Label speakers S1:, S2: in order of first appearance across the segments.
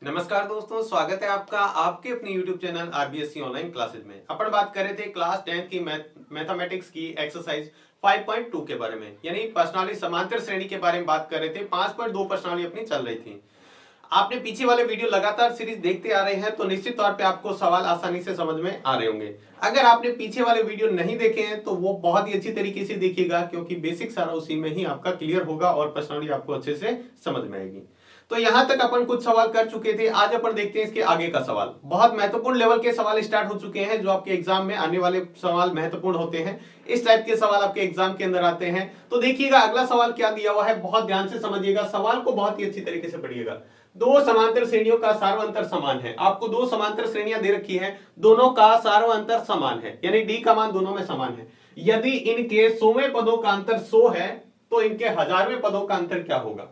S1: नमस्कार दोस्तों, स्वागत है आपका आपके अपने YouTube channel RBSC online classes में। अपन बात कर रहे थे क्लास 10 की मैथमेटिक्स की एक्सरसाइज 5.2 के बारे में, यानी प्रश्नावली समांतर श्रेणी के बारे में बात कर रहे थे। 5.2 प्रश्नावली अपनी चल रही थी। आपने पीछे वाले वीडियो लगातार सीरीज देखते आ रहे हैं तो निश्चित तौर पे आपको सवाल आसानी से समझ में आ रहे होंगे। अगर आपने पीछे वाले वीडियो नहीं देखे हैं तो वो बहुत ही अच्छी तरीके से देखिएगा, क्योंकि बेसिक सारा उसी में ही आपका क्लियर होगा और प्रश्नावली आपको अच्छे से समझ में आएगी। तो यहां तक अपन कुछ सवाल कर चुके थे। आज अपन देखते हैं इसके आगे का सवाल। बहुत महत्वपूर्ण लेवल के सवाल स्टार्ट हो चुके हैं, जो आपके एग्जाम में आने वाले सवाल महत्वपूर्ण होते हैं। इस टाइप के सवाल आपके एग्जाम के अंदर आते हैं। तो देखिएगा अगला सवाल क्या दिया हुआ है, बहुत ध्यान से समझिएगा, सवाल को बहुत ही अच्छी तरीके से पढ़िएगा। दो समांतर श्रेणियों का सार्वअंतर समान है। आपको दो समांतर श्रेणियां दे रखी है, दोनों का सार्वअंतर समान है, यानी डी का मान दोनों में समान है। यदि इनके 100वें पदों का अंतर 100 है तो इनके 1000वें पदों का अंतर क्या होगा।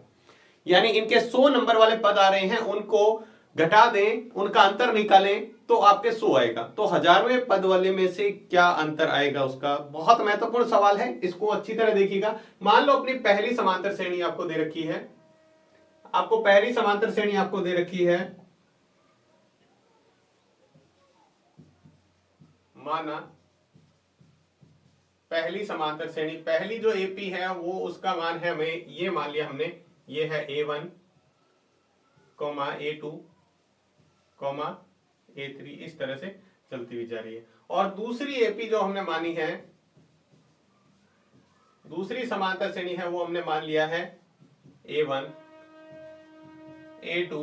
S1: यानी इनके 100 नंबर वाले पद आ रहे हैं, उनको घटा दें, उनका अंतर निकालें तो आपके 100 आएगा। तो 1000वें पद वाले में से क्या अंतर आएगा उसका। बहुत महत्वपूर्ण सवाल है, इसको अच्छी तरह देखिएगा। मान लो अपनी पहली समांतर श्रेणी आपको दे रखी है, आपको पहली समांतर श्रेणी आपको दे रखी है, माना पहली समांतर श्रेणी, पहली जो एपी है वो उसका मान है, हमें ये मान लिया हमने, ये है A1, A2, A3, इस तरह से चलती हुई जा रही है। और दूसरी एपी जो हमने मानी है, दूसरी समांतर श्रेणी है, वो हमने मान लिया है A1, A2,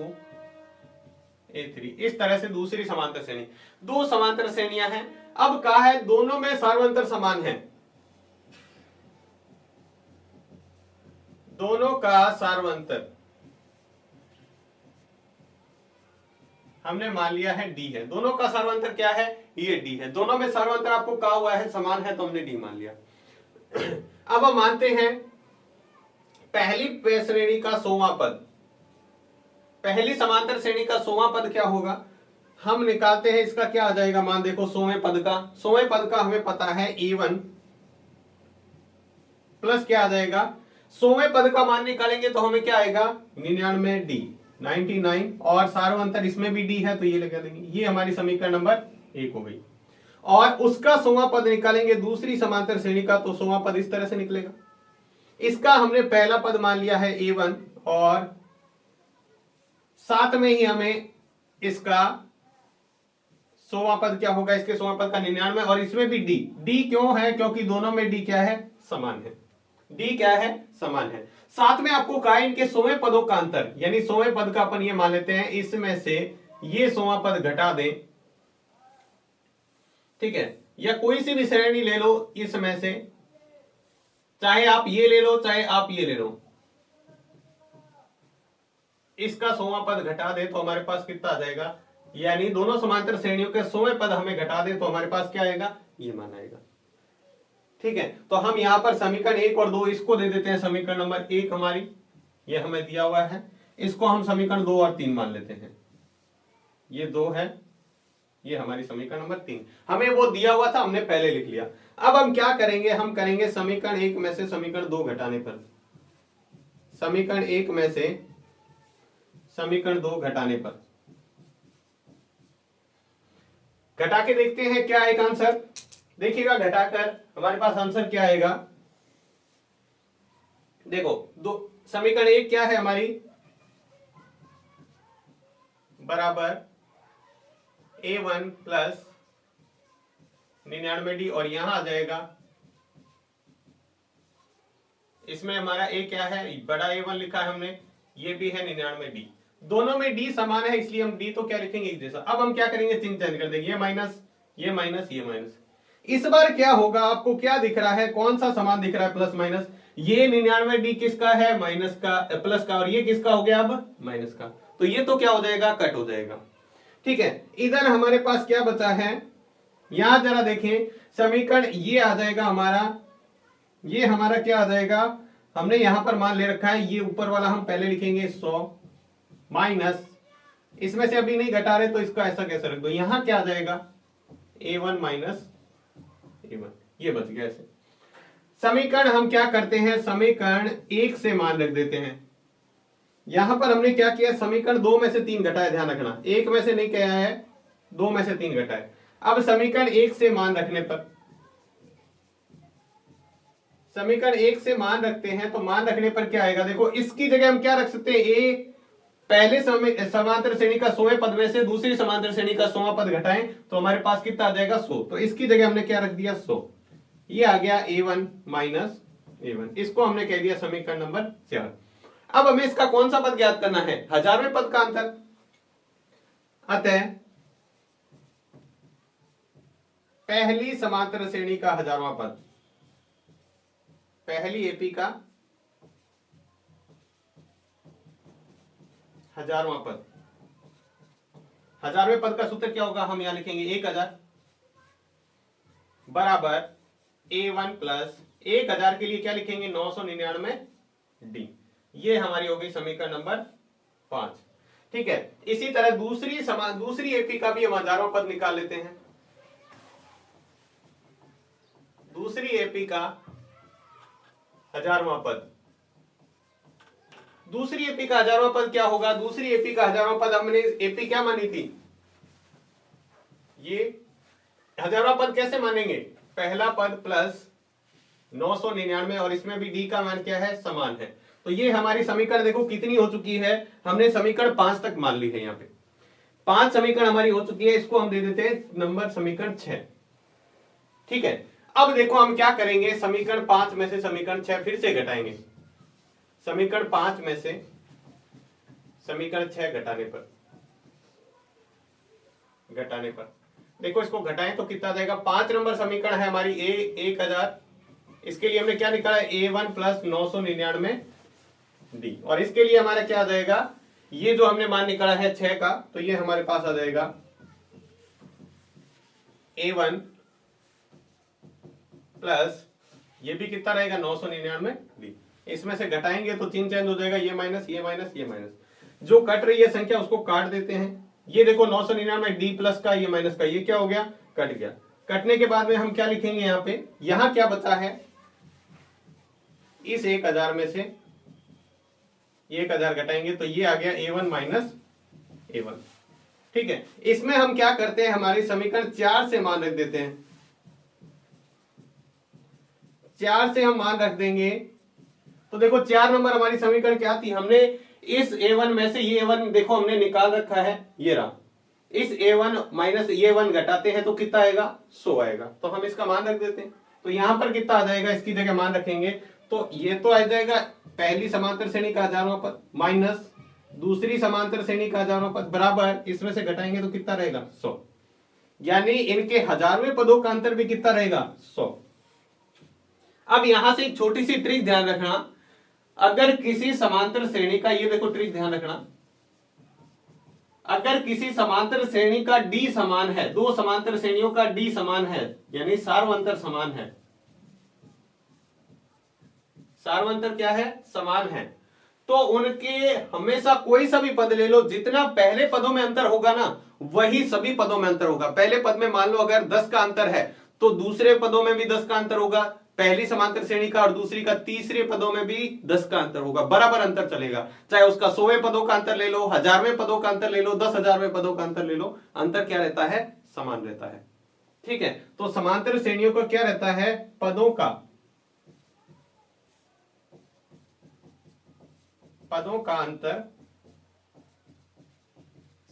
S1: A3, इस तरह से दूसरी समांतर श्रेणी। दो समांतर श्रेणियां हैं। अब कहा है दोनों में सार्वअंतर समान है, दोनों का सार्वअंतर हमने मान लिया है डी है। दोनों का सार्वअंतर क्या है, ये डी है। दोनों में सार्वअंतर आपको कहा हुआ है समान है, तो हमने डी मान लिया। अब हम मानते हैं पहली श्रेणी का 100वां पद, पहली समांतर श्रेणी का 100वां पद क्या होगा, हम निकालते हैं। इसका क्या आ जाएगा मान, देखो 100वें पद का, 100वें पद का हमें पता है A1 प्लस क्या आ जाएगा, 100वें पद का मान निकालेंगे तो हमें क्या आएगा 99 और सार्वअंतर इसमें भी डी है तो ये लगा देंगे। ये हमारी समीकरण नंबर 1 हो गई। और उसका 100वां पद निकालेंगे दूसरी समांतर श्रेणी का, तो 100वां पद इस तरह से निकलेगा। इसका हमने पहला पद मान लिया है A1 और साथ में ही हमें इसका 100वां पद क्या होगा, इसके 100वां पद का 99 और इसमें भी डी। डी क्यों है, क्योंकि दोनों में डी क्या है, समान है। डी क्या है, समान है। साथ में आपको कहा इनके 100वें पदों का अंतर, यानी 100वें पद का अपन ये मान लेते हैं, इसमें से ये 100वां पद घटा दें, ठीक है, या कोई सी भी श्रेणी ले लो इसमें से, चाहे आप ये ले लो चाहे आप ये ले लो, इसका 100वां पद घटा दे तो हमारे पास कितना आ जाएगा, यानी दोनों समांतर श्रेणियों के 100वें पद हमें घटा दे तो हमारे पास क्या आएगा, ये मान आएगा। ठीक है, तो हम यहां पर समीकरण 1 और 2 इसको दे देते हैं समीकरण नंबर 1 हमारी, ये हमें दिया हुआ है, इसको हम समीकरण 2 और 3 मान लेते हैं। ये 2 है, ये हमारी समीकरण नंबर 3, हमें वो दिया हुआ था, हमने पहले लिख लिया। अब हम क्या करेंगे, हम करेंगे समीकरण 1 में से समीकरण 2 घटाने पर, समीकरण 1 में से समीकरण 2 घटाने पर घटा के देखते हैं क्या एक आंसर। देखिएगा घटाकर हमारे पास आंसर क्या आएगा। देखो दो समीकरण 1 क्या है हमारी, बराबर A1 प्लस 99 डी, और यहां आ जाएगा, इसमें हमारा A क्या है, बड़ा A1 लिखा है हमने, ये भी है 99 डी। दोनों में डी समान है इसलिए हम डी तो क्या लिखेंगे, एक जैसा। अब हम क्या करेंगे, चिन्ह चेंज कर देंगे, ये माइनस ये माइनस ये माइनस। इस बार क्या होगा, आपको क्या दिख रहा है, कौन सा समान दिख रहा है, प्लस माइनस। ये 99 डी किसका है, माइनस का, प्लस का, और ये किसका हो गया अब, माइनस का। तो ये तो क्या हो जाएगा, कट हो जाएगा। ठीक है, इधर हमारे पास क्या बचा है, यहां जरा देखें, समीकरण ये आ जाएगा हमारा, ये हमारा क्या आ जाएगा, हमने यहां पर मान ले रखा है, ये ऊपर वाला हम पहले लिखेंगे 100 माइनस, इसमें से अभी नहीं घटा रहे तो इसका ऐसा कैसे रख दो, यहां क्या आ जाएगा A1 माइनस A1, ये बच गया ऐसे। समीकरण हम क्या करते हैं, समीकरण 1 से मान रख देते हैं, यहां पर हमने क्या किया, समीकरण 2 में से 3 घटाया, ध्यान रखना 1 में से नहीं किया है, 2 में से 3 घटाए। अब समीकरण 1 से मान रखने पर, समीकरण 1 से मान रखते हैं तो मान रखने पर क्या आएगा, देखो इसकी जगह हम क्या रख सकते हैं, ए पहले समांतर श्रेणी का 100वें पद में से दूसरी समांतर श्रेणी का 100वां पद घटाएं तो हमारे पास कितना आ जाएगा 100। तो इसकी जगह हमने क्या रख दिया 100, ये आ गया a1 माइनस a1, इसको हमने कह दिया समीकरण नंबर 4। अब हमें इसका कौन सा पद ज्ञात करना है, 1000वें पद का अंतर। अतः पहली समांतर श्रेणी का 1000वां पद, पहली एपी का 1000वां पद, 1000वें पद का सूत्र क्या होगा, हम यहां लिखेंगे 1000 बराबर a1 प्लस 1000 के लिए क्या लिखेंगे 999 डी। ये हमारी हो गई समीकरण नंबर 5। ठीक है, इसी तरह दूसरी एपी का भी हम 1000वां पद निकाल लेते हैं। दूसरी एपी का 1000वां पद, दूसरी एपी का 1000वां पद क्या होगा, दूसरी एपी का 1000वां पद हमने एपी क्या मानी थी, ये 1000वां पद कैसे मानेंगे, पहला पद प्लस 999 और इसमें भी डी का मान क्या है, समान है। तो ये हमारी समीकरण देखो कितनी हो चुकी है, हमने समीकरण 5 तक मान ली है, यहाँ पे 5 समीकरण हमारी हो चुकी है, इसको हम दे देते हैं नंबर समीकरण 6। ठीक है, अब देखो हम क्या करेंगे, समीकरण 5 में से समीकरण 6 फिर से घटाएंगे। समीकरण 5 में से समीकरण 6 घटाने पर देखो इसको घटाएं तो कितना जाएगा, 5 नंबर समीकरण है हमारी ए 1000, इसके लिए हमने क्या निकाला a1 प्लस 999 डी, और इसके लिए हमारा क्या आ जाएगा, ये जो हमने मान निकाला है 6 का, तो ये हमारे पास आ जाएगा a1 प्लस ये भी कितना रहेगा 999 डी। इसमें से घटाएंगे तो चिन्ह चेंज हो जाएगा, ये माइनस ये माइनस ये माइनस, जो कट रही है संख्या उसको काट देते हैं। ये देखो 999 डी प्लस का ये माइनस का, ये क्या हो गया, कट गया। कटने के बाद में हम क्या लिखेंगे, यहाँ पे यहां क्या बचा है, इस 1000 में से 1000 घटाएंगे तो ये आ गया a1 माइनस a1। ठीक है, इसमें हम क्या करते हैं, हमारी समीकरण 4 से मान रख देते हैं, 4 से हम मान रख देंगे तो देखो 4 नंबर हमारी समीकरण क्या थी, हमने इस a1 में से ये a1 देखो हमने निकाल रखा है, ये रहा, इस a1 माइनस ये 1 घटाते हैं तो कितना आएगा 100 आएगा, तो हम इसका मान रख देते हैं। तो यहां पर कितना आ जाएगा, इसकी जगह मान रखेंगे तो ये तो आ जाएगा पहली समांतर श्रेणी का 1000वां पद माइनस दूसरी समांतर श्रेणी का 1000वां पद बराबर, इसमें से घटाएंगे तो कितना रहेगा 100, यानी इनके 1000वें पदों का अंतर भी कितना रहेगा 100। अब यहां से एक छोटी सी ट्रिक ध्यान रखना, अगर किसी समांतर श्रेणी का, ये देखो ट्रिक ध्यान रखना, अगर किसी समांतर श्रेणी का डी समान है, दो समांतर श्रेणियों का डी समान है, यानी सार्वंतर समान है, सार्वंतर क्या है, समान है, तो उनके हमेशा कोई सा भी पद ले लो, जितना पहले पदों में अंतर होगा ना वही सभी पदों में अंतर होगा। पहले पद में मान लो अगर 10 का अंतर है तो दूसरे पदों में भी 10 का अंतर होगा, पहली समांतर श्रेणी का और दूसरी का तीसरे पदों में भी 10 का अंतर होगा, बराबर अंतर चलेगा। चाहे उसका 100वें पदों का अंतर ले लो, 1000वें पदों का अंतर ले लो, 10,000वें पदों का अंतर ले लो, अंतर क्या रहता है, समान रहता है। ठीक है, तो समांतर श्रेणियों का क्या रहता है, पदों का अंतर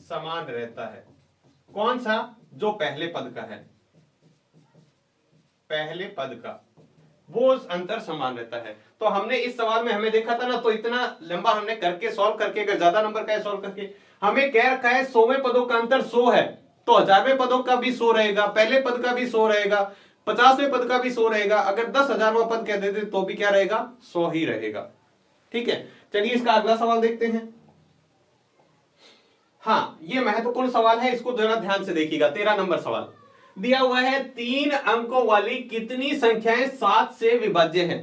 S1: समान रहता है। कौन सा, जो पहले पद का है, पहले पद का वो अंतर समान रहता है। तो हमने इस सवाल में हमें देखा था ना, तो इतना लंबा हमने करके सॉल्व करके, अगर ज्यादा नंबर का है सॉल्व करके, हमें कह रखा है 100वें पदों का अंतर 100 है, तो 1000वें पदों का भी 100 रहेगा, पहले पद का भी 100 रहेगा, 50वें पद का भी 100 रहेगा, अगर 10,000वां पद कह देते तो भी क्या रहेगा, 100 ही रहेगा। ठीक है, चलिए इसका अगला सवाल देखते हैं। हाँ, ये महत्वपूर्ण सवाल है, इसको जरा ध्यान से देखिएगा। 13 नंबर सवाल दिया हुआ है, 3 अंकों वाली कितनी संख्याएं 7 से विभाज्य हैं,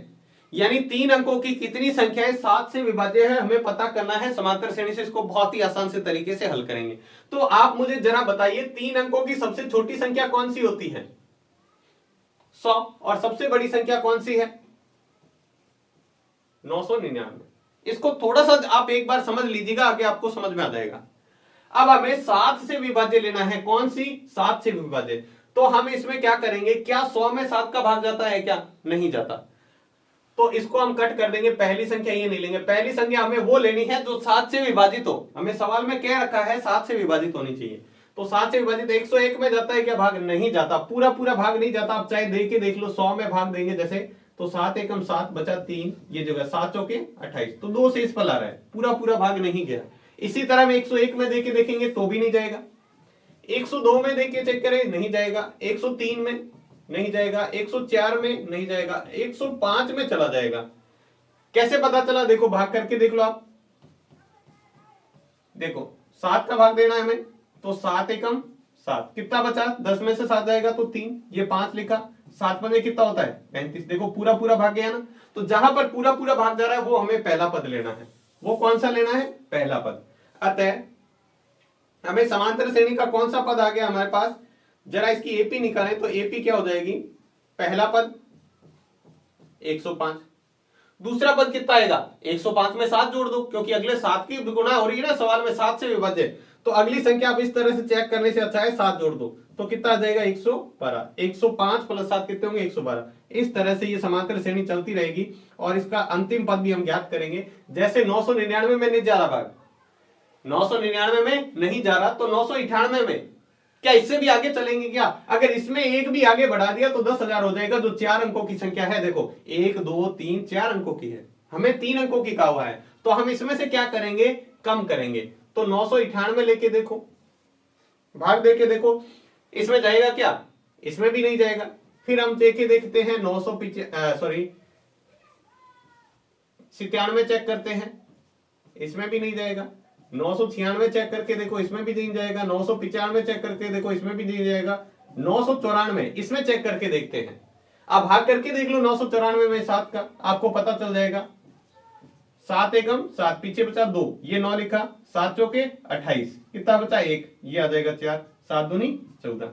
S1: यानी 3 अंकों की कितनी संख्याएं 7 से विभाज्य है, हमें पता करना है। समांतर श्रेणी से इसको बहुत ही आसान से तरीके से हल करेंगे। तो आप मुझे जरा बताइए, 3 अंकों की सबसे छोटी संख्या कौन सी होती है, 100, और सबसे बड़ी संख्या कौन सी है, 999। इसको थोड़ा सा आप एक बार समझ लीजिएगा, आगे आपको समझ में आ जाएगा। अब हमें 7 से विभाज्य लेना है। कौन सी? 7 से विभाज्य। तो हम इसमें क्या करेंगे, क्या 100 में 7 का भाग जाता है क्या? नहीं जाता। तो इसको हम कट कर देंगे, पहली संख्या ये नहीं लेंगे। पहली संख्या हमें वो लेनी है जो 7 से विभाजित हो। हमें सवाल में क्या रखा है, 7 से विभाजित होनी चाहिए। तो 7 से विभाजित 101 में जाता है क्या भाग? नहीं जाता, पूरा पूरा भाग नहीं जाता। आप चाहे दे के देख लो, 100 में भाग देंगे जैसे, तो 7 एकम 7 बचा 3, ये जगह 7 चौके 28, तो 2 से इस पर आ रहा है, पूरा पूरा भाग नहीं गया। इसी तरह में 101 में देके देखेंगे तो भी नहीं जाएगा, 102 में देके चेक करें नहीं जाएगा, 103 में नहीं जाएगा, 104 में नहीं जाएगा, 105 में चला जाएगा। कैसे पता चला? देखो भाग करके देख लो आप। देखो 7 का भाग देना है हमें, तो 7 एकम 7, कितना बचा? 10 में से 7 जाएगा तो 3, ये 5 लिखा, 7 पंजे कितना होता है? 35। देखो पूरा पूरा भाग गया ना। तो जहां पर पूरा पूरा भाग जा रहा है वो हमें पहला पद लेना है। वो कौन सा लेना है? पहला पद। अतः हमें समांतर श्रेणी का कौन सा पद आ गया हमारे पास? जरा इसकी एपी निकालें, तो एपी क्या हो जाएगी? पहला पद 105, दूसरा पद कितना आएगा? 105 में 7 जोड़ दो, क्योंकि अगले 7 की गुणा हो रही है ना सवाल में, 7 से विभाज्य। तो अगली संख्या आप इस तरह से चेक करने से अच्छा है 7 जोड़ दो, तो कितना आ जाएगा? 112। 105 प्लस 7 कितने होंगे? 112। इस तरह से ये समांतर श्रेणी चलती रहेगी और इसका अंतिम पद भी हम ज्ञात करेंगे। जैसे 999 में नहीं जा रहा भाग, 999 में नहीं जा रहा, तो 998 में क्या इससे भी आगे चलेंगे क्या? अगर इसमें एक भी आगे बढ़ा दिया तो 10,000 हो जाएगा, जो 4 अंकों की संख्या है। देखो 1 2 3 4 अंकों की है, हमें 3 अंकों की कहा हुआ है, तो हम इसमें से क्या करेंगे? कम करेंगे। तो 998 लेके देखो, भाग देके देखो, इसमें जाएगा क्या? इसमें भी नहीं जाएगा। फिर हम देखे देखते हैं 97 चेक करते हैं, इसमें भी नहीं जाएगा। 996 चेक करके देखो, इसमें भी नहीं जाएगा। 995 चेक करके देखो, इसमें भी नहीं जाएगा। 994 इसमें चेक करके देखते हैं। आप भाग करके देख लो 994 में 7 का, आपको पता चल जाएगा। 7 एकम 7, पीछे बचा 2, ये 9 लिखा, 7 चौके 28, कितना बचा? 1, ये आ जाएगा 4, 7 दूनी 14,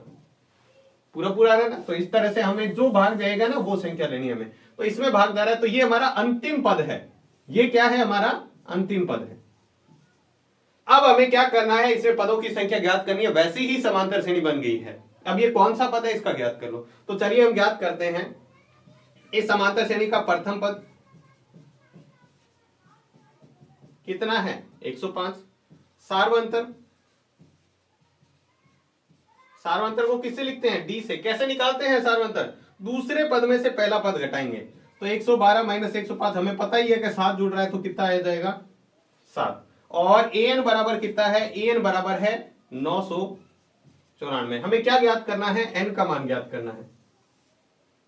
S1: पूरा पूरा आ रहा है ना। तो इस तरह से हमें जो भाग जाएगा ना वो संख्या लेनी है हमें। तो इसमें भाग जा रहा है, तो ये हमारा अंतिम पद है। ये क्या है? हमारा अंतिम पद है। अब हमें क्या करना है? इसमें पदों की संख्या ज्ञात करनी है। वैसी ही समांतर श्रेणी बन गई है। अब ये कौन सा पद है इसका ज्ञात कर लो। तो चलिए हम ज्ञात करते हैं। इस समांतर श्रेणी का प्रथम पद कितना है? 105। सार्वंतर, सार्वंतर को किससे लिखते हैं? डी से। कैसे निकालते हैं सार्वंतर? दूसरे पद में से पहला पद घटाएंगे। तो 112 माइनस 105, हमें पता ही है कि 7 जुड़ रहा है, तो कितना आ जाएगा? 7। और an बराबर कितना है? an बराबर है 994। हमें क्या ज्ञात करना है? n का मान ज्ञात करना है।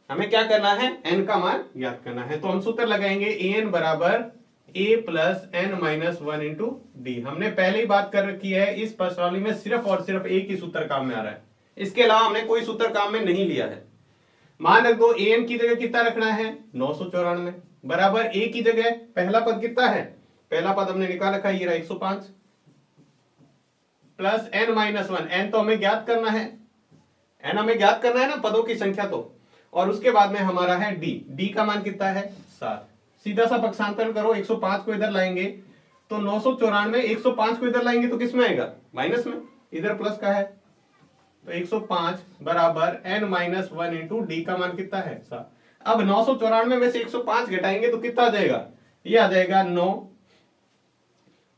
S1: हमें क्या करना है? n का मान ज्ञात करना है। तो हम सूत्र लगाएंगे an बराबर a plus n minus 1 into D. हमने पहले ही बात कर रखी है, इस प्रश्नावली में सिर्फ और सिर्फ एक ही सूत्र काम में आ रहा है, इसके अलावा हमने कोई सूत्र काम में नहीं लिया है। मान रख दो an की जगह कितना रखना है? 994 बराबर a की जगह पहला पद कितना है? पहला पद हमने निकाल रखा है, ये रहा 105 प्लस n माइनस 1। n तो हमें ज्ञात करना है, n हमें ज्ञात करना है ना, पदों की संख्या तो। और उसके बाद में हमारा है d। d का मान कितना है? 7। सीधा सा पक्षांतर करो, 105 को इधर लाएंगे तो 994, 105 को इधर लाएंगे तो किस में आएगा? माइनस में। इधर प्लस का है, तो 105 बराबर n माइनस 1 इंटू डी का मान कितना है? 7। अब 994 में से 105 घटाएंगे तो कितना आ जाएगा? ये आ जाएगा 9।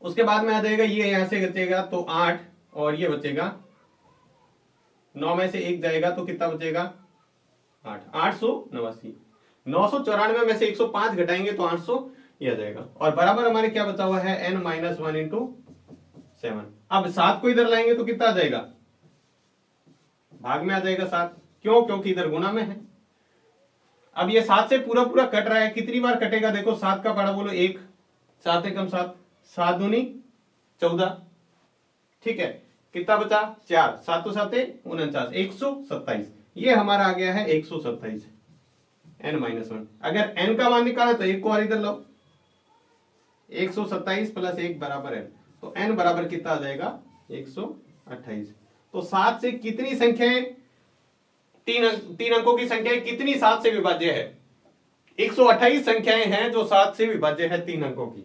S1: उसके बाद में आ जाएगा ये, यहां से बचेगा तो 8, और ये बचेगा 9 में से 1 जाएगा तो कितना बचेगा? 8, 889। 994 में से 105 घटाएंगे तो 800 ये आ जाएगा। और बराबर हमारे क्या बचा हुआ है? n minus 1 into 7। अब 7 को इधर लाएंगे तो कितना आ जाएगा? भाग में आ जाएगा 7। क्यों? क्योंकि इधर गुना में है। अब ये 7 से पूरा पूरा कट रहा है, कितनी बार कटेगा? देखो 7 का पढ़ा बोलो 1, 7 एकम 7, 7 दूनी 14, ठीक है। कितना बचा? 4, 7 तो 7 49, 127। ये हमारा आ गया है 127, n माइनस 1। अगर n का मान निकाला तो एक को और इधर लो, 127 प्लस 1 बराबर n, तो n बराबर कितना आ जाएगा? 128। तो 7 से कितनी संख्याएं, तीन अंकों की संख्या कितनी 7 से विभाज्य है? 128 संख्याएं हैं जो 7 से विभाज्य है 3 अंकों की।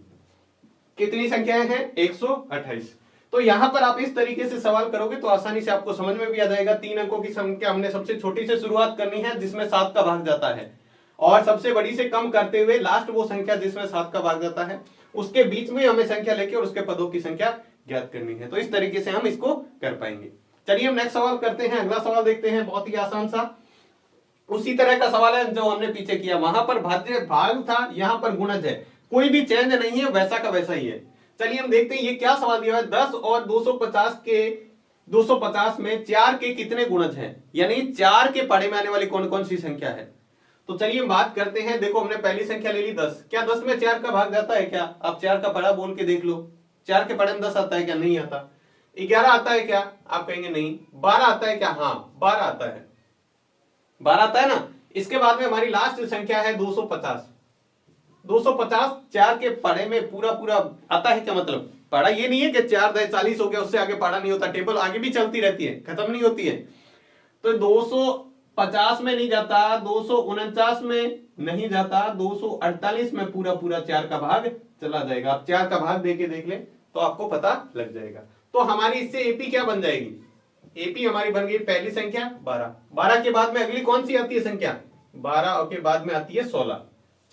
S1: कितनी संख्याएं हैं? 128। तो यहां पर आप इस तरीके से सवाल करोगे तो आसानी से आपको समझ में भी आ जाएगा। 3 अंकों की संख्या हमने सबसे छोटी से शुरुआत करनी है जिसमें 7 का भाग जाता है, और सबसे बड़ी से कम करते हुए लास्ट वो संख्या जिसमें 7 का भाग जाता है उसके बीच में हमें संख्या लेके और उसके पदों की संख्या ज्ञात करनी है। तो इस तरीके से हम इसको कर पाएंगे। चलिए हम नेक्स्ट सवाल करते हैं। अगला सवाल देखते हैं, बहुत ही आसान सा, उसी तरह का सवाल है जो हमने पीछे किया। वहां पर भाज्य भाग था, यहां पर गुणज है, कोई भी चेंज नहीं है, वैसा का वैसा ही है। चलिए हम देखते हैं ये क्या सवाल दिया है। 10 और 250 में 4 के कितने गुणज हैं, यानी 4 के पढ़े में आने वाली कौन कौन सी संख्या है। तो चलिए हम बात करते हैं। देखो हमने पहली संख्या ले ली 10। क्या 10 में 4 का भाग जाता है क्या? आप 4 का पढ़ा बोल के देख लो। 4 के पढ़े में 10 आता है क्या? नहीं आता। 11 आता है क्या? आप कहेंगे नहीं। 12 आता है क्या? हाँ 12 आता है, 12 आता है ना। इसके बाद में हमारी लास्ट संख्या है 250। 250 4 के पढ़े में पूरा पूरा आता है क्या? मतलब पढ़ा ये नहीं है कि 4 10 40 हो गया, उससे आगे पढ़ा नहीं होता। टेबल आगे भी चलती रहती है, खत्म नहीं होती है। तो 250 में नहीं जाता, 249 में नहीं जाता, 248 में पूरा पूरा 4 का भाग चला जाएगा। आप 4 का भाग देके देख ले तो आपको पता लग जाएगा। तो हमारी इससे एपी क्या बन जाएगी? एपी हमारी बन गई पहली संख्या 12। 12 के बाद में अगली कौन सी आती है संख्या? 12 के बाद में आती है 16।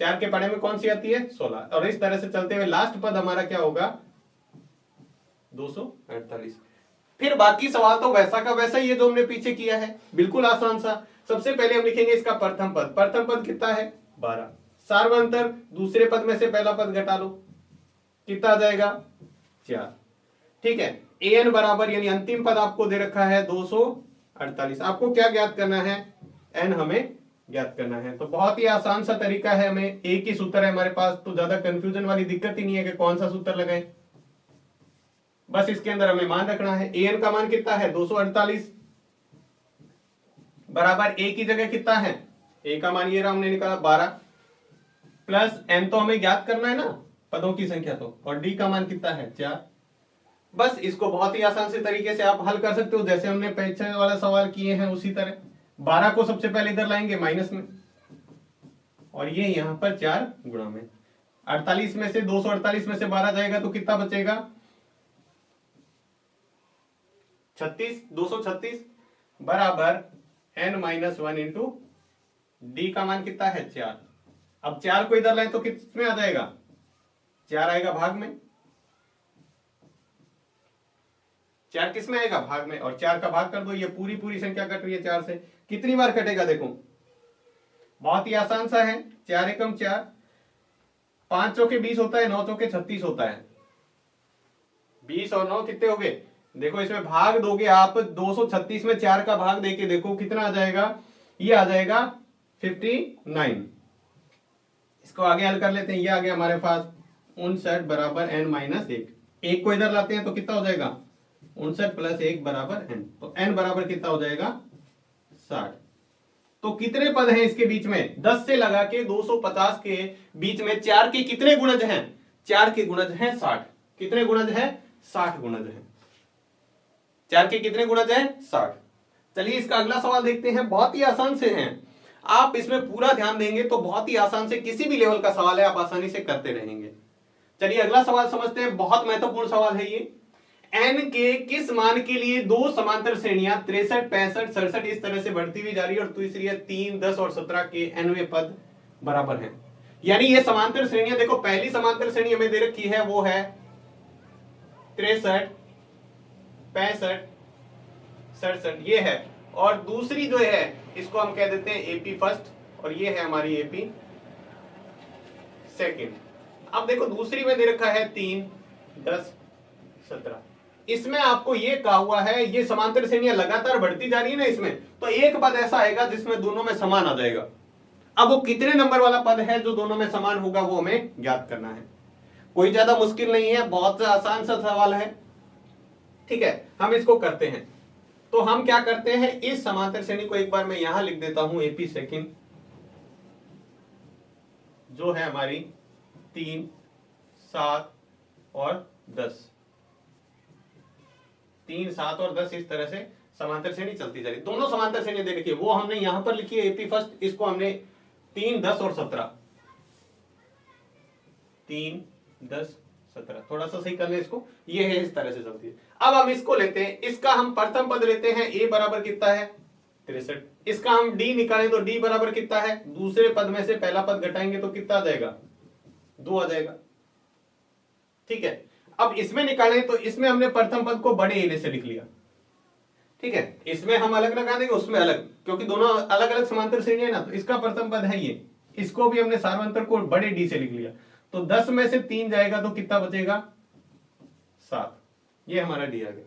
S1: 4 के पढ़े में कौन सी आती है? 16। और इस तरह से चलते हुए लास्ट पद हमारा क्या होगा? 248। फिर बाकी सवाल तो वैसा का वैसा ही है जो हमने पीछे किया है, बिल्कुल आसान सा। सबसे पहले हम लिखेंगे इसका प्रथम पद। प्रथम पद कितना है? 12। सार्वंतर दूसरे पद में से पहला पद घटा लो, कितना आ जाएगा? 4। ठीक है। an बराबर, यानी अंतिम पद आपको दे रखा है 248। आपको क्या ज्ञात करना है? n हमें ज्ञात करना है। तो बहुत ही आसान सा तरीका है, हमें एक ही सूत्र है हमारे पास, तो ज्यादा कंफ्यूजन वाली दिक्कत ही नहीं है कि कौन सा सूत्र लगाएं। बस इसके अंदर हमें मान रखना है। an का मान कितना है? 248 बराबर a की जगह कितना है? a का मान ये रहा, हमने निकाला 12 प्लस n तो हमें ज्ञात करना है ना पदों की संख्या तो, और d का मान कितना है? 4। बस इसको बहुत ही आसान से तरीके से आप हल कर सकते हो, जैसे हमने पीछे वाला सवाल किए हैं उसी तरह। 12 को सबसे पहले इधर लाएंगे माइनस में, और ये यहां पर 4 गुणा में। 48 में से 248 में से 12 जाएगा तो कितना बचेगा? 36। 236 बराबर n-1 इंटू डी का मान कितना है? 4। अब 4 को इधर लाए तो कितने आ जाएगा? 4 आएगा भाग में। 4 किस में आएगा? भाग में। और 4 का भाग कर दो, ये पूरी पूरी संख्या कट रही है 4 से। कितनी बार कटेगा? देखो बहुत ही आसान सा है। 4 एकम 4, 5 चौके 20 होता है, 9 चौके 36 होता है। 20 और 9 कितने हो गए? देखो इसमें भाग दोगे आप, 236 में 4 का भाग देके देखो कितना आ जाएगा? ये आ जाएगा 59। इसको आगे हल कर लेते हैं। ये आ गया हमारे पास 59 बराबर n-1। एक को इधर लाते हैं तो कितना हो जाएगा? 59 प्लस 1 बराबर n। तो n बराबर कितना हो जाएगा? 60। तो कितने पद हैं इसके बीच में? 10 से लगा के 250 के बीच में 4 के कितने गुणज हैं? 4 के गुणज हैं 60। कितने गुणज हैं? 60 गुणज हैं। 4 के कितने गुणज हैं? 60। चलिए इसका अगला सवाल देखते हैं। बहुत ही आसान से हैं, आप इसमें पूरा ध्यान देंगे तो बहुत ही आसान से, किसी भी लेवल का सवाल है आप आसानी से करते रहेंगे। चलिए अगला सवाल समझते हैं। बहुत महत्वपूर्ण सवाल है ये। n के किस मान के लिए दो समांतर श्रेणियां 63 65 67 इस तरह से बढ़ती हुई जा रही है, और तीसरी है 3 10 और 17 के nवें पद बराबर हैं। यानी ये समांतर श्रेणियां, देखो पहली समांतर श्रेणी हमें दे रखी है वो है 63 65 67 ये है, और दूसरी जो है इसको हम कह देते हैं एपी फर्स्ट, और ये है हमारी एपी सेकंड। अब देखो दूसरी में दे रखा है 3 10 17। इसमें आपको ये कहा हुआ है ये समांतर श्रेणियां लगातार बढ़ती जा रही है ना, इसमें तो एक पद ऐसा आएगा जिसमें दोनों में समान आ जाएगा। अब वो कितने नंबर वाला पद है जो दोनों में समान होगा वो हमें ज्ञात करना है। कोई ज्यादा मुश्किल नहीं है, बहुत आसान सा सवाल है। ठीक है, हम इसको करते हैं। तो हम क्या करते हैं, इस समांतर श्रेणी को एक बार मैं यहां लिख देता हूं, एपी सेकंड जो है हमारी 3 7 और 10। 3 7 और 10 इस तरह से समांतर श्रेणी चलती जा रही। दोनों समांतर श्रेणी दे रखी है, वो हमने यहां पर लिखी है एपी फर्स्ट, इसको हमने 3 10 और 17 3 10 17। थोड़ा सा सही करना इसको, ये है इस तरह से चलती है। अब हम इसको लेते हैं, इसका हम प्रथम पद लेते हैं, a बराबर कितना है 63। इसका हम d निकालें तो d बराबर कितना है, दूसरे पद में से पहला पद घटाएंगे तो कितना आ जाएगा 2 आ जाएगा। ठीक है, अब इसमें निकालें तो इसमें हमने प्रथम पद को बड़े a से लिख लिया। ठीक है, इसमें हम अलग लगा देंगे, उसमें अलग, क्योंकि दोनों अलग अलग समांतर श्रेणी है ना, तो इसका प्रथम पद है ये, इसको भी हमने सार्वंतर को बड़े डी से लिख लिया। तो 10 में से 3 जाएगा तो कितना बचेगा 7। ये हमारा डी आ गया।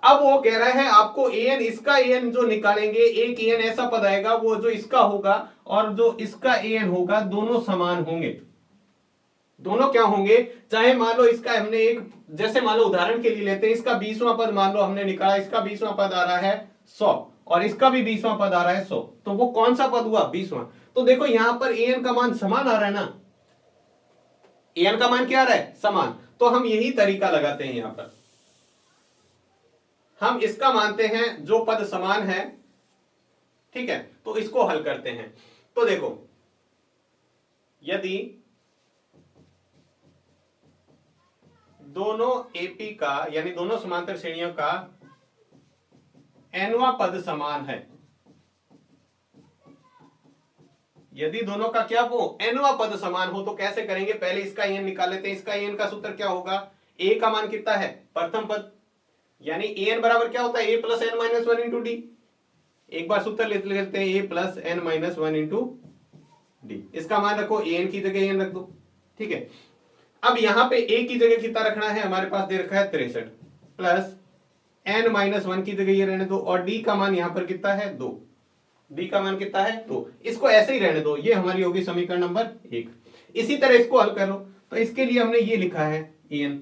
S1: अब वो कह रहा है आपको an, इसका an जो निकालेंगे, एक an ऐसा पद आएगा वो जो इसका होगा और जो इसका an होगा दोनों समान होंगे। दोनों क्या होंगे, चाहे मान लो इसका हमने एक, जैसे मान लो उदाहरण के लिए लेते हैं, इसका 20वां पद मान लो हमने निकाला, इसका 20वां पद आ रहा है 100 और इसका भी 20वां पद आ रहा है 100, तो वो कौन सा पद हुआ 20वां। तो देखो यहां पर an का मान समान आ रहा है ना, an का मान क्या आ रहा है समान, तो हम यही तरीका लगाते हैं। यहां पर हम इसका मानते हैं जो पद समान है, ठीक है, तो इसको हल करते हैं। तो देखो यदि दोनों एपी का यानी दोनों समांतर श्रेणियों का nवां पद समान है, यदि दोनों का क्या वो nवां पद समान हो तो कैसे करेंगे, पहले इसका n निकाल लेते हैं। इसका n का सूत्र क्या होगा, a का मान कितना है प्रथम पद, यानी an बराबर क्या होता है a plus N minus one into D. एक बार सूत्र लेते हैं a plus N minus one into D, इसका मान रखो an की जगह n रख दो। ठीक है, अब यहां पे a की जगह कितना रखना है, हमारे पास दे रखा है 63 प्लस n माइनस वन की जगह ये रहने दो, और d का मान यहां पर कितना है 2, d का मान कितना है 2, इसको ऐसे ही रहने दो। ये हमारी होगी समीकरण नंबर 1। इसी तरह इसको हल कर लो, तो इसके लिए हमने ये लिखा है an।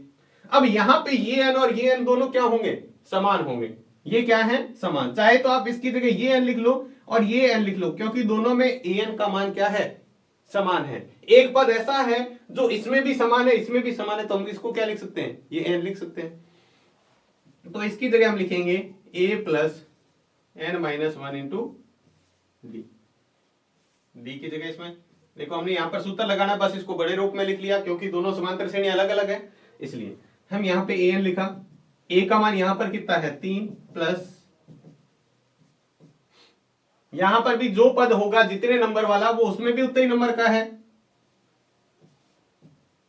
S1: अब यहां पे ये n और ये n दोनों क्या होंगे समान होंगे, ये क्या है समान, चाहे तो आप इसकी जगह ये n लिख लो और ये n लिख लो, क्योंकि दोनों में an का मान क्या है समान है। एक पद ऐसा है जो इसमें भी समान है इसमें भी समान है, तो हम इसको क्या लिख सकते हैं, ये n लिख सकते हैं। तो इसकी जगह हम लिखेंगे a plus N minus one into D, D की जगह इसमें देखो हमने यहां पर सूत्र लगाना, बस इसको बड़े रूप में लिख लिया क्योंकि दोनों समांतर श्रेणी अलग अलग है, इसलिए हम यहां पे an लिखा, a का मान यहां पर कितना है 3 प्लस यहां पर भी जो पद होगा जितने नंबर वाला वो उसमें भी उतने ही नंबर का है,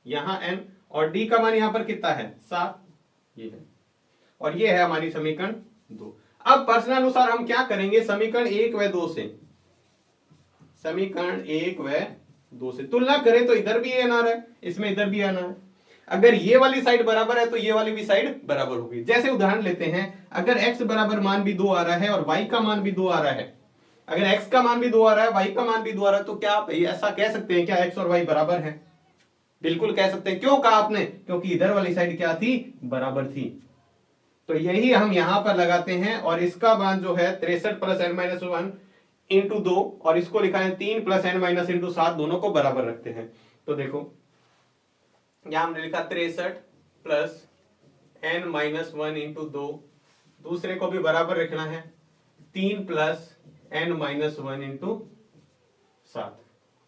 S1: यहां n, और d का मान यहां पर कितना है 7, ये है, और ये है हमारी समीकरण 2। अब प्रश्नानुसार हम क्या करेंगे, समीकरण 1 व 2 से, समीकरण 1 व 2 से तुलना करें तो इधर भी n आ रहा है, इसमें इधर भी आना है। अगर ये वाली साइड बराबर है तो ये वाली भी साइड बराबर होगी। जैसे उदाहरण लेते हैं, अगर x बराबर मान भी 2 आ रहा है और y का मान भी 2 आ रहा है, अगर x का मान भी 2 आ रहा है y का मान भी 2 आ रहा है, तो क्या आप ऐसा कह सकते हैं क्या x और y बराबर है, बिल्कुल कह सकते हैं। क्यों कहा आपने, क्योंकि इधर वाली साइड क्या थी बराबर थी। तो यही हम यहां पर लगाते हैं, और इसका मान जो है 63 plus N minus one into 2, और इसको लिखा है 3 प्लस एन माइनस इंटू 7, दोनों को बराबर रखते हैं। तो देखो यहां हमने लिखा 63 plus N minus one into 2, दूसरे को भी बराबर रखना है 3 plus N minus one into 7,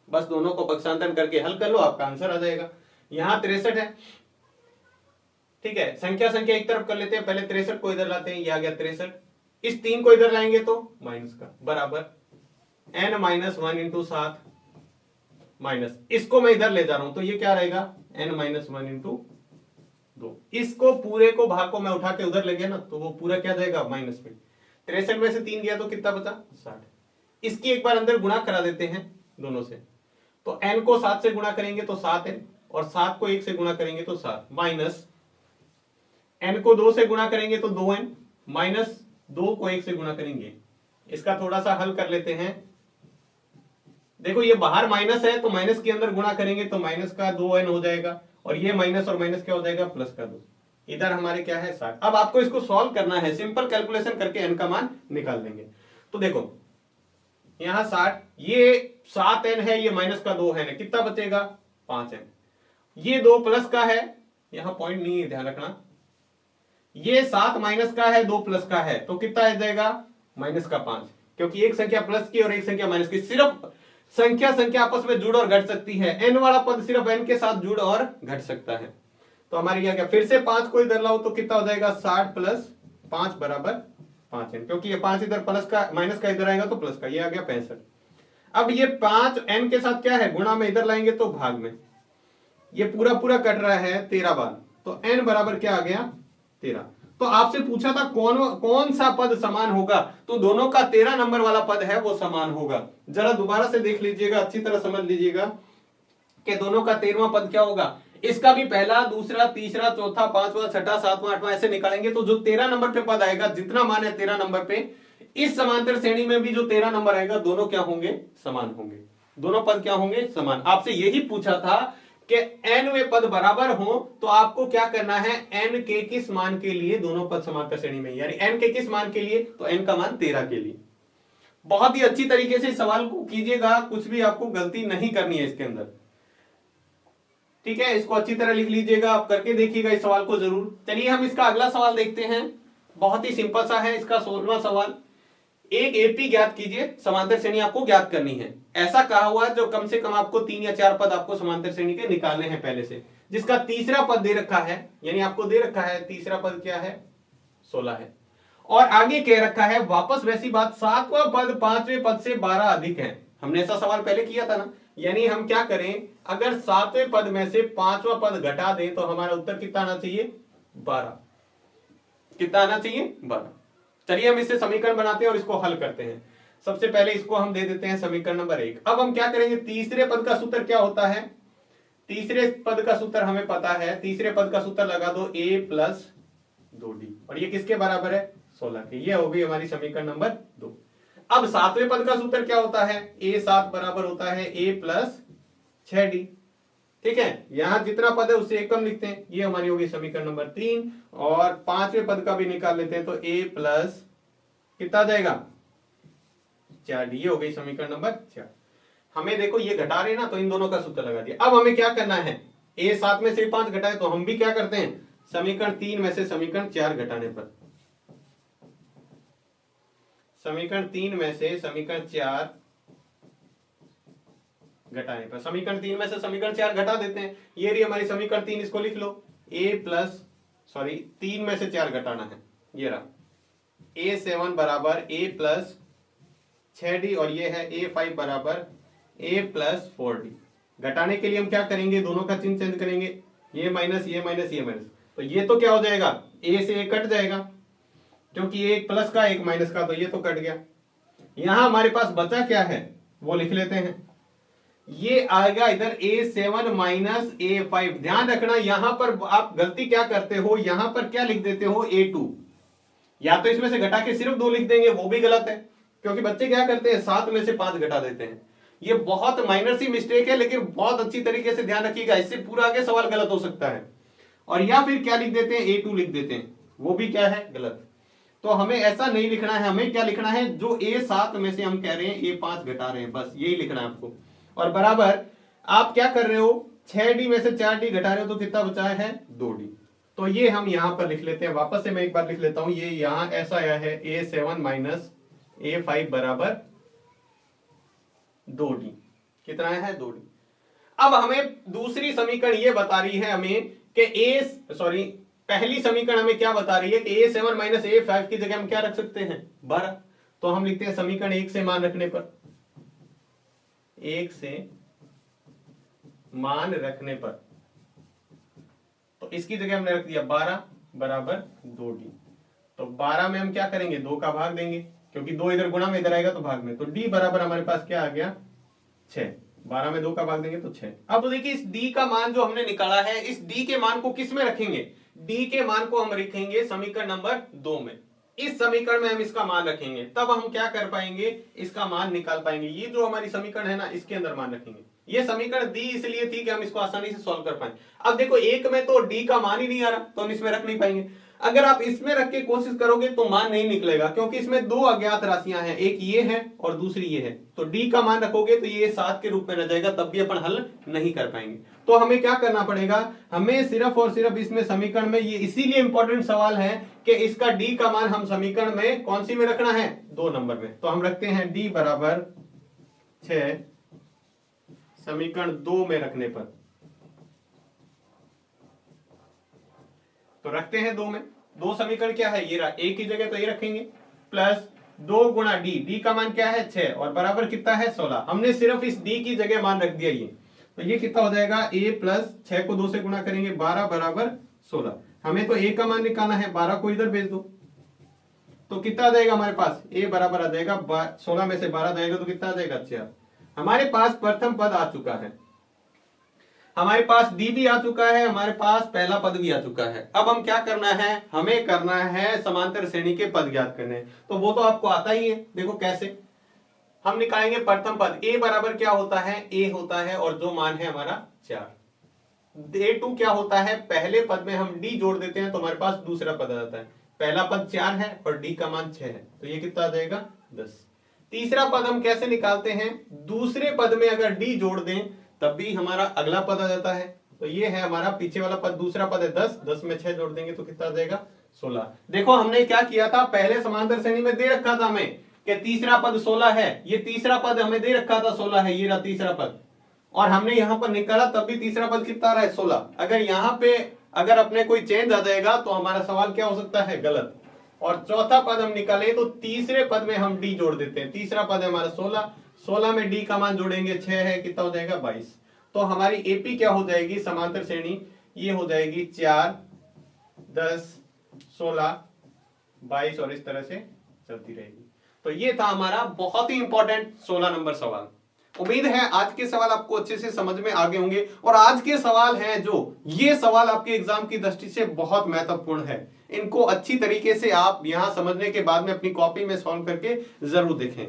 S1: बस दोनों को पक्षांतरण करके हल कर लो, आपका आंसर आ जाएगा। यहां 63 है, ठीक है, संख्या संख्या एक तरफ कर लेते हैं, पहले 63 को इधर लाते हैं, ये आ गया 63, इस 3 को इधर लाएंगे तो माइनस का बराबर n minus one into 7 minus, इसको मैं इधर ले जा रहा हूं तो ये क्या रहेगा एन माइनस वन इंटू 2, इसको पूरे को भाग को मैं उठा के उधर ले गया ना, तो वो पूरा क्या जाएगा माइनस में, 63 में से 3 गया तो कितना बचा 60। इसकी एक बार अंदर गुणा करा देते हैं दोनों से, तो n को 7 से गुणा करेंगे तो 7n, और 7 को 1 से गुणा करेंगे तो 7, माइनस n को 2 से गुणा करेंगे तो 2n, माइनस 2 को 1 से गुणा करेंगे। इसका थोड़ा सा हल कर लेते हैं, देखो ये बाहर माइनस है तो माइनस के अंदर गुणा करेंगे तो माइनस का 2n हो जाएगा, और ये माइनस और माइनस क्या हो जाएगा प्लस का 2, इधर हमारे क्या है 60। अब आपको इसको सॉल्व करना है, सिंपल कैलकुलेशन करके n का मान निकाल देंगे। तो देखो यहां 60, ये 7n है, ये माइनस का 2 है, कितना बचेगा 5n, ये 2 प्लस का है, यहां पॉइंट नहीं है ध्यान रखना, ये 7 माइनस का है 2 प्लस का है, तो कितना आ जाएगा माइनस का 5, क्योंकि एक संख्या प्लस की और एक संख्या माइनस की, सिर्फ संख्या संख्या आपस में जुड़ और घट सकती है, n वाला पद सिर्फ n के साथ जुड़ और घट सकता है। तो हमारी क्या, फिर से 5 को इधर लाओ तो कितना हो जाएगा 60 प्लस 5 बराबर 5n, क्योंकि ये 5 इधर प्लस का माइनस का इधर आएगा तो प्लस का, ये आ गया 65। अब ये 5 n के साथ क्या है, गुणा में इधर लाएंगे तो भाग में, ये पूरा पूरा कट रहा है 13 बार, तो n बराबर क्या आ गया 13। तो आपसे पूछा था कौन सा पद समान होगा, तो दोनों का 13 नंबर वाला पद है वो समान होगा। जरा दोबारा से देख लीजिएगा, अच्छी तरह समझ लीजिएगा कि दोनों का 13वां पद क्या होगा। इसका भी पहला, दूसरा, तीसरा, चौथा, पांचवा, छठा, सातवां, आठवां ऐसे निकालेंगे, तो जो 13 नंबर पे पद आएगा, जितना मान है 13 नंबर पे, इस समांतर श्रेणी में भी जो 13 नंबर आएगा, दोनों क्या होंगे, समान होंगे। दोनों पद क्या होंगे, समान। आपसे यही पूछा था कि n वे पद बराबर हो तो आपको क्या करना है, n के किस मान के लिए दोनों पद समांतर श्रेणी में, यानी n के किस मान के लिए, तो n का मान 13 के लिए। बहुत ही अच्छी तरीके से सवाल को कीजिएगा, कुछ भी आपको गलती नहीं करनी है इसके अंदर, ठीक है। इसको अच्छी तरह लिख लीजिएगा, आप करके देखिएगा इस सवाल को जरूर। चलिए हम इसका अगला सवाल देखते हैं, बहुत ही सिंपल सा है इसका 16वां सवाल। एक एपी ज्ञात कीजिए, समांतर श्रेणी आपको ज्ञात करनी है। ऐसा कहा हुआ है जो कम से कम आपको 3 या 4 पद आपको समांतर श्रेणी के निकालने हैं पहले से, जिसका तीसरा पद दे रखा है, यानी आपको दे रखा है तीसरा पद क्या है 16 है, और आगे कह रखा है वापस वैसी बात, 7वां पद 5वें पद से 12 अधिक है। हमने ऐसा सवाल पहले किया था ना, यानी हम क्या करें, अगर 7वें पद में से 5वां पद घटा दें तो हमारा उत्तर कितना आना चाहिए 12। कितना आना चाहिए 12। चलिए हम इससे समीकरण बनाते हैं और इसको हल करते हैं। सबसे पहले इसको हम दे देते हैं समीकरण नंबर 1। अब हम क्या करेंगे, तीसरे पद का सूत्र क्या होता है, तीसरे पद का सूत्र हमें पता है, तीसरे पद का सूत्र लगा दो a प्लस 2d, और ये किसके बराबर है 16 के, ये होगी हमारी समीकरण नंबर 2। अब 7वें पद का सूत्र क्या होता है, a7 बराबर होता है a प्लस 6d, ठीक है। यहां जितना पद है उससे एक कम लिखते हैं, ये हमारी होगी समीकरण नंबर 3। और 5वें पद का भी निकाल लेते हैं, तो a प्लस कितना जाएगा 4d, ये हो गई समीकरण नंबर 4। हमें देखो ये घटा रहे ना, तो इन दोनों का सूत्र लगा दिया। अब हमें क्या करना है, a7 में से 5 घटाए, तो हम भी क्या करते हैं, समीकरण 3 में से समीकरण 4 घटाने पर, समीकरण 3 में से समीकरण 4 घटाने पर, समीकरण 3 में से समीकरण 4 घटा देते हैं। ये रही हमारी समीकरण 3, इसको लिख लो, a प्लस 3 में से 4 घटाना है, ये रहा a7 बराबर a प्लस 6d, और ये है a5 बराबर a प्लस 4d। घटाने के लिए हम क्या करेंगे, दोनों का चिन्ह चेंज करेंगे, ये माइनस ये माइनस ये माइनस, तो ये तो क्या हो जाएगा, a से a कट जाएगा, क्योंकि एक प्लस का एक माइनस का, तो ये तो कट गया। यहां हमारे पास बचा क्या है वो लिख लेते हैं, ये आएगा इधर a7 माइनस a5। ध्यान रखना यहां पर आप गलती क्या करते हो, यहां पर क्या लिख देते हो a2, या तो इसमें से घटा के सिर्फ 2 लिख देंगे, वो भी गलत है, क्योंकि बच्चे क्या करते हैं 7 में से 5 घटा देते हैं। ये बहुत माइनर सी मिस्टेक है, लेकिन बहुत अच्छी तरीके से ध्यान रखिएगा, इससे पूरा आगे सवाल गलत हो सकता है। और या फिर क्या लिख देते हैं a2 लिख देते हैं, वो भी क्या है गलत। तो हमें ऐसा नहीं लिखना है, हमें क्या लिखना है, जो a7 में से हम कह रहे हैं a5 घटा रहे हैं, बस यही लिखना है आपको। और बराबर आप क्या कर रहे हो, 6d में से 4d घटा रहे हो, तो कितना बचा है 2d। तो ये हम यहां पर लिख लेते हैं, वापस से मैं एक बार लिख लेता हूं, ये यहां ऐसा आया है a7 माइनस a5 बराबर 2d। कितना है 2d। अब हमें दूसरी समीकरण ये बता रही है हमें कि पहली समीकरण हमें क्या बता रही है कि a7 माइनस a5 की जगह हम क्या रख सकते हैं 12। तो हम लिखते हैं समीकरण 1 से मान रखने पर, 1 से मान रखने पर, तो इसकी जगह हमने रख दिया 12 बराबर 2d। तो 12 में हम क्या करेंगे, 2 का भाग देंगे, क्योंकि 2 इधर गुणा में इधर आएगा तो भाग में, तो d बराबर हमारे पास क्या आ गया 6। 12 में 2 का भाग देंगे तो 6। अब देखिए इस d का मान जो हमने निकाला है, इस d के मान को किस में रखेंगे, d के मान को हम रखेंगे समीकरण नंबर 2 में। इस समीकरण में हम इसका मान रखेंगे, तब हम क्या कर पाएंगे, इसका मान निकाल पाएंगे। ये जो हमारी समीकरण है ना, इसके अंदर मान रखेंगे। ये समीकरण दी इसलिए थी कि हम इसको आसानी से सॉल्व कर पाए। अब देखो एक में तो d का मान ही नहीं आ रहा, तो हम इसमें रख नहीं पाएंगे। अगर आप इसमें रख के कोशिश करोगे तो मान नहीं निकलेगा, क्योंकि इसमें 2 अज्ञात राशियां हैं, एक ये है और दूसरी ये है। तो d का मान रखोगे तो ये 7 के रूप में रह जाएगा, तब भी अपन हल नहीं कर पाएंगे। तो हमें क्या करना पड़ेगा, हमें सिर्फ और सिर्फ इसमें समीकरण में, ये इसीलिए इंपॉर्टेंट सवाल है कि इसका d का मान हम समीकरण में कौन सी में रखना है, 2 नंबर में। तो हम रखते हैं d बराबर 6 समीकरण 2 में रखने पर। तो रखते हैं 2 में। 2 समीकरण क्या है, ये रहा, a की जगह तो ये रखेंगे प्लस 2 गुणा d का मान क्या है 6 और बराबर कितना है 16। हमने सिर्फ इस d की जगह मान रख दिया ये, तो ये कितना हो जाएगा a प्लस 6 को 2 से गुणा करेंगे 12 बराबर 16। हमें तो a का मान निकालना है, 12 को इधर भेज दो तो कितना आ जाएगा हमारे पास, a बराबर आ जाएगा 16 में से 12 जाएगा तो कितना आ जाएगा 4। हमारे पास प्रथम पद आ चुका है, हमारे पास d भी आ चुका है, हमारे पास पहला पद भी आ चुका है। अब हम क्या करना है, हमें करना है समांतर श्रेणी के पद ज्ञात करने। तो वो तो आपको आता ही है, देखो कैसे हम निकालेंगे प्रथम पद। a बराबर क्या होता है, a होता है और जो मान है हमारा 4। a2 क्या होता है, पहले पद में हम d जोड़ देते हैं तो हमारे पास दूसरा पद आ जाता है। पहला पद 4 है और d का मान 6 है, तो ये कितना आ जाएगा 10। तीसरा पद हम कैसे निकालते हैं, दूसरे पद में अगर d जोड़ दें तब भी हमारा अगला पद आ जाता है। तो ये है हमारा पीछे वाला पद, दूसरा पद है 10, 10 में 6 जोड़ देंगे तो कितना आ जाएगा 16। देखो हमने क्या किया था, पहले समांतर श्रेणी में दे रखा था हमें कि तीसरा पद 16 है, ये तीसरा पद हमें दे रखा था 16 है, ये रहा तीसरा पद, और हमने यहां पर निकाला तब भी तीसरा पद कितना आ रहा है 16। अगर यहाँ पे अगर अपने कोई चेंज आ जाएगा तो हमारा सवाल क्या हो सकता है, गलत। और चौथा पद हम निकाले तो तीसरे पद में हम d जोड़ देते हैं। तीसरा पद है हमारा 16, 16 में d का मान जोड़ेंगे 6 है, कितना हो जाएगा 22। तो हमारी एपी क्या हो जाएगी, समांतर श्रेणी ये हो जाएगी 4, 10, 16, 22 और इस तरह से चलती रहेगी। तो ये था हमारा बहुत ही इंपॉर्टेंट 16 नंबर सवाल। उम्मीद है आज के सवाल आपको अच्छे से समझ में आ गए होंगे। और आज के सवाल हैं जो, ये सवाल आपके एग्जाम की दृष्टि से बहुत महत्वपूर्ण है। इनको अच्छी तरीके से आप यहां समझने के बाद में अपनी कॉपी में सॉल्व करके जरूर देखें।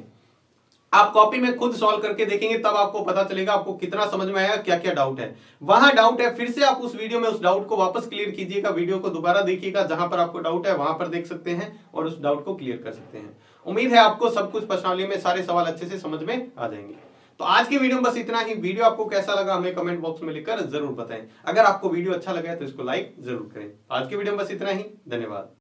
S1: आप कॉपी में खुद सॉल्व करके देखेंगे तब आपको पता चलेगा आपको कितना समझ में आया, क्या क्या डाउट है। वहां डाउट है, फिर से आप उस वीडियो में उस डाउट को वापस क्लियर कीजिएगा, वीडियो को दोबारा देखिएगा, जहां पर आपको डाउट है वहां पर देख सकते हैं और उस डाउट को क्लियर कर सकते हैं। उम्मीद है आपको सब कुछ प्रश्नावली में सारे सवाल अच्छे से समझ में आ जाएंगे। तो आज की वीडियो में बस इतना ही। वीडियो आपको कैसा लगा हमें कमेंट बॉक्स में लिखकर जरूर बताएं। अगर आपको वीडियो अच्छा लगा है तो इसको लाइक जरूर करें। आज की वीडियो में बस इतना ही, धन्यवाद।